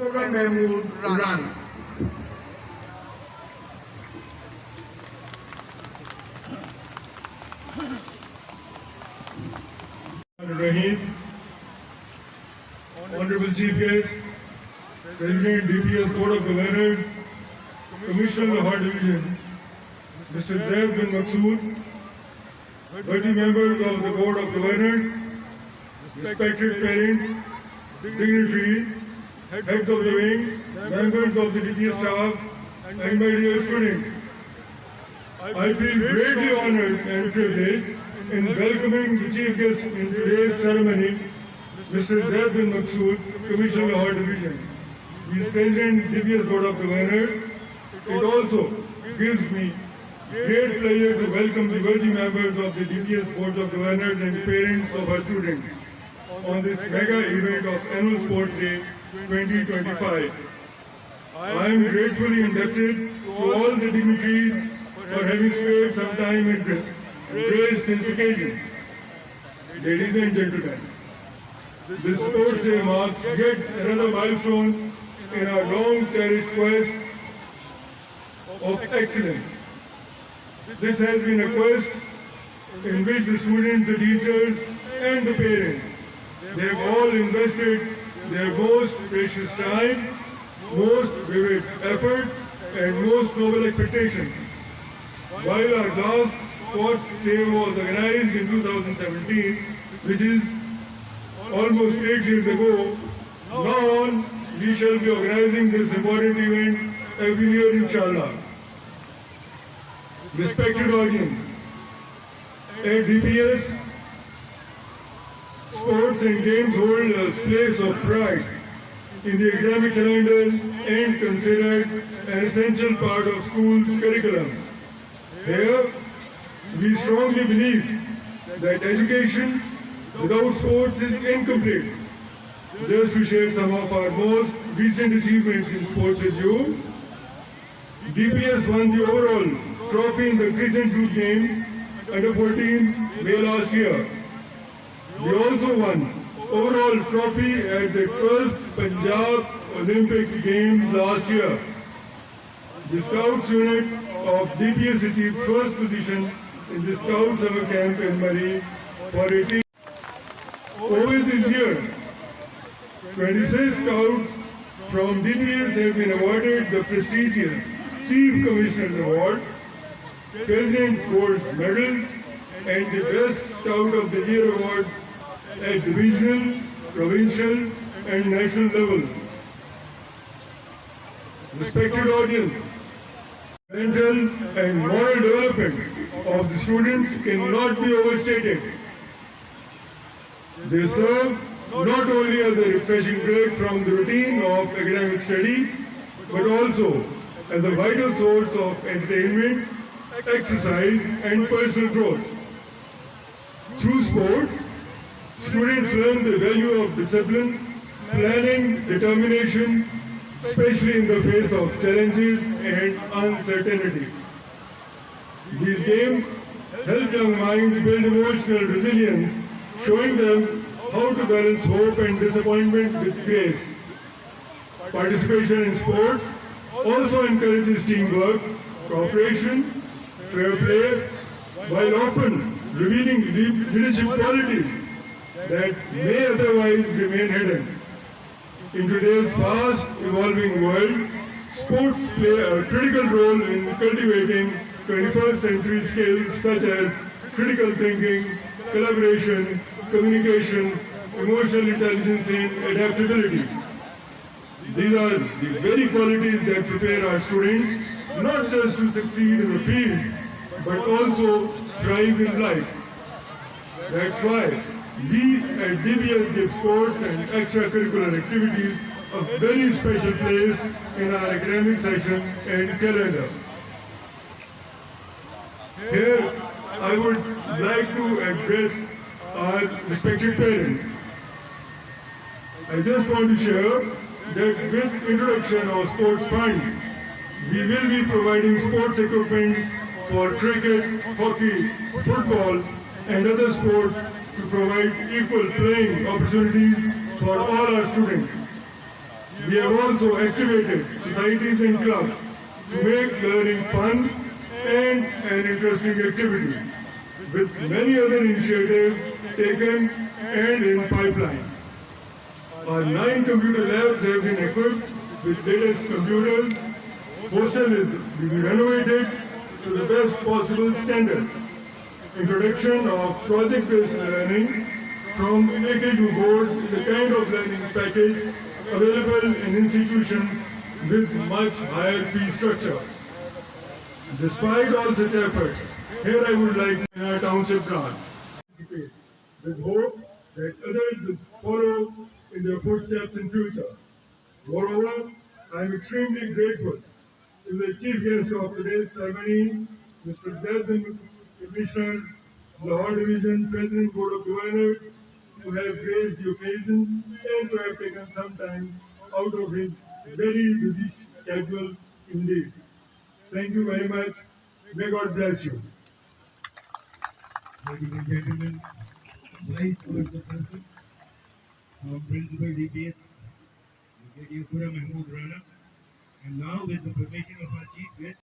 Mahmood run. Rahim, Honorable Chief Guest, President DPS Board of Governors, Commissioner Lahore Division, Mr. Zaid bin Maqsood, 30 members of the Board of Governors, respected parents, dignitaries, heads of the wing, members of the DPS staff, and my dear students. I feel greatly honored and privileged in welcoming the chief guest in today's ceremony, Mr. Zaid bin Maqsood, Commissioner Lahore Division. He is President DPS Board of Governors. It also gives me great pleasure to welcome the worthy members of the DPS Board of Governors and parents of our students on this mega event of Annual Sports Day 2025. I am gratefully indebted to all the dignitaries for having spared some time and grace this occasion. Ladies and gentlemen, this Sports Day marks yet another milestone in our long-cherished quest of excellence. This has been a quest in which the students, the teachers, and the parents, they have all invested their most precious time, most vivid effort, and most noble expectations. While our last Sports Day was organized in 2017, which is almost 8 years ago, now on we shall be organizing this important event every year, inshallah. Respected audience, at DPS, sports and games hold a place of pride in the academic calendar and considered an essential part of school's curriculum. Here, we strongly believe that education without sports is incomplete. Just to share some of our most recent achievements in sports with you, DPS won the overall trophy in the Crescent Youth Games under 14 May last year. We also won overall trophy at the 12th Punjab Olympics Games last year. The Scouts unit of DPS achieved first position in the Scout Summer Camp in Murray for 18. Over this year, 26 Scouts from DPS have been awarded the prestigious Chief Commissioner's Award, President's Gold Medal, and the Best Scout of the Year Award at divisional, provincial, and national level. Respected audience, mental and moral development of the students cannot be overstated. They serve not only as a refreshing break from the routine of academic study, but also as a vital source of entertainment, exercise, and personal growth. Through sports, students learn the value of discipline, planning, determination, especially in the face of challenges and uncertainty. These games help young minds build emotional resilience, showing them how to balance hope and disappointment with grace. Participation in sports also encourages teamwork, cooperation, fair play, while often revealing leadership qualities that may otherwise remain hidden. In today's fast evolving world, sports play a critical role in cultivating 21st century skills such as critical thinking, collaboration, communication, emotional intelligence, and adaptability. These are the very qualities that prepare our students not just to succeed in the field, but also thrive in life. That's why we at DPS give sports and extracurricular activities a very special place in our academic session and calendar. Here, I would like to address our respected parents. I just want to share that with introduction of Sports Fund, we will be providing sports equipment for cricket, hockey, football, and other sports to provide equal playing opportunities for all our students. We have also activated societies and clubs to make learning fun and an interesting activity, with many other initiatives taken and in pipeline. Our 9 computer labs have been equipped with latest computers. Hostel is being renovated to the best possible standards. Introduction of project-based learning from AKU board is a kind of learning package available in institutions with much higher fee structure. Despite all such effort, here I would like in our township branch with hope that others will follow in their footsteps in future. Moreover, I am extremely grateful to the chief guest of today's ceremony, Mr. Desmond, Commissioner, Lahore Division, President Board of Governors, who have graced the occasion and to have taken some time out of his very busy schedule indeed. Thank you very much. May God bless you. Ladies and gentlemen, Vice Principal from Principal DPS, Brigadier Pura Mahmood Rana, and now with the permission of our Chief Guest,